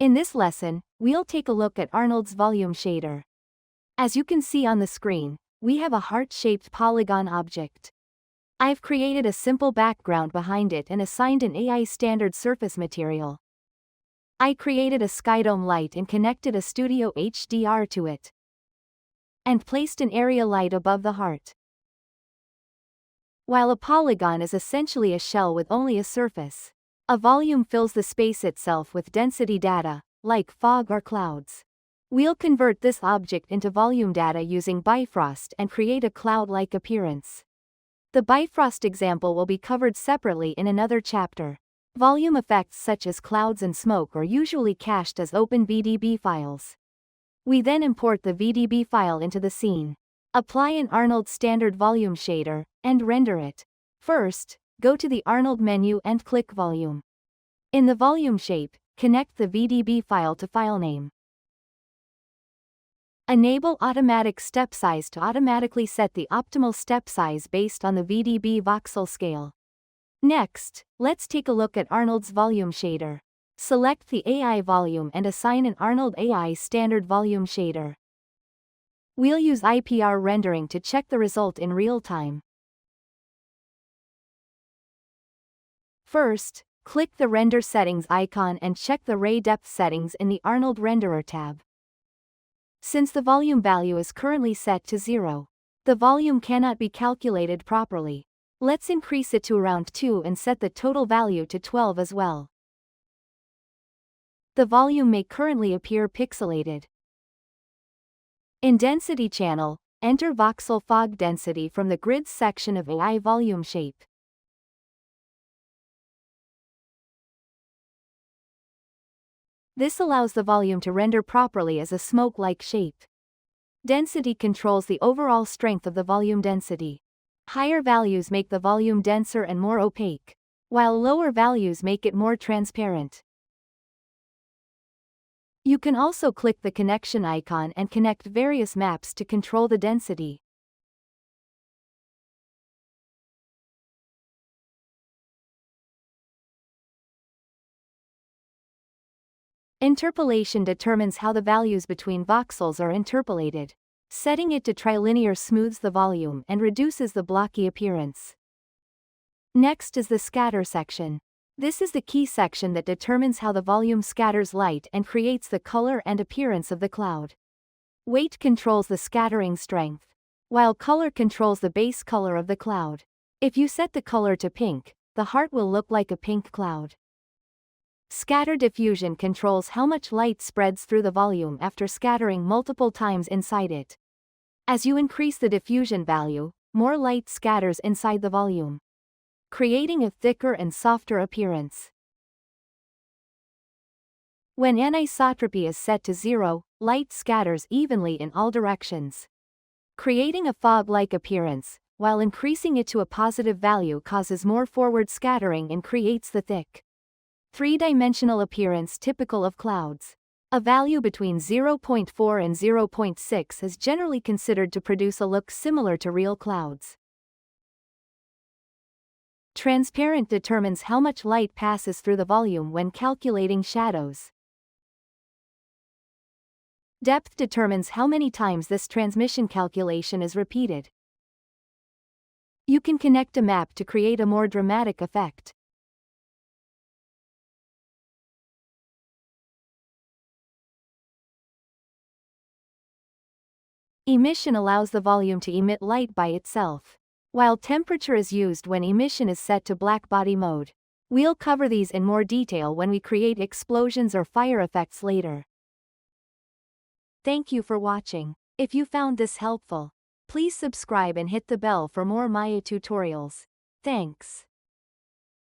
In this lesson, we'll take a look at Arnold's Volume Shader. As you can see on the screen, we have a heart-shaped polygon object. I've created a simple background behind it and assigned an AI standard surface material. I created a skydome light and connected a studio HDR to it. And placed an area light above the heart. While a polygon is essentially a shell with only a surface, a volume fills the space itself with density data, like fog or clouds. We'll convert this object into volume data using Bifrost and create a cloud-like appearance. The Bifrost example will be covered separately in another chapter. Volume effects such as clouds and smoke are usually cached as OpenVDB files. We then import the VDB file into the scene. Apply an Arnold standard volume shader, and render it. First, go to the Arnold menu and click Volume. In the volume shape, connect the VDB file to file name. Enable automatic step size to automatically set the optimal step size based on the VDB voxel scale. Next, let's take a look at Arnold's volume shader. Select the AI volume and assign an Arnold AI standard volume shader. We'll use IPR rendering to check the result in real time. First, click the Render Settings icon and check the Ray Depth settings in the Arnold Renderer tab. Since the volume value is currently set to 0, the volume cannot be calculated properly. Let's increase it to around 2 and set the total value to 12 as well. The volume may currently appear pixelated. In Density channel, enter voxel fog density from the Grids section of AI volume shape. This allows the volume to render properly as a smoke-like shape. Density controls the overall strength of the volume density. Higher values make the volume denser and more opaque, while lower values make it more transparent. You can also click the connection icon and connect various maps to control the density. Interpolation determines how the values between voxels are interpolated. Setting it to trilinear smooths the volume and reduces the blocky appearance. Next is the scatter section. This is the key section that determines how the volume scatters light and creates the color and appearance of the cloud. Weight controls the scattering strength, while color controls the base color of the cloud. If you set the color to pink, the heart will look like a pink cloud. Scatter diffusion controls how much light spreads through the volume after scattering multiple times inside it. As you increase the diffusion value, more light scatters inside the volume, creating a thicker and softer appearance. When anisotropy is set to 0, light scatters evenly in all directions, creating a fog-like appearance, while increasing it to a positive value causes more forward scattering and creates the thick, three-dimensional appearance typical of clouds. A value between 0.4 and 0.6 is generally considered to produce a look similar to real clouds. Transparent determines how much light passes through the volume when calculating shadows. Depth determines how many times this transmission calculation is repeated. You can connect a map to create a more dramatic effect. Emission allows the volume to emit light by itself, while temperature is used when emission is set to blackbody mode. We'll cover these in more detail when we create explosions or fire effects later. Thank you for watching. If you found this helpful, please subscribe and hit the bell for more Maya tutorials. Thanks.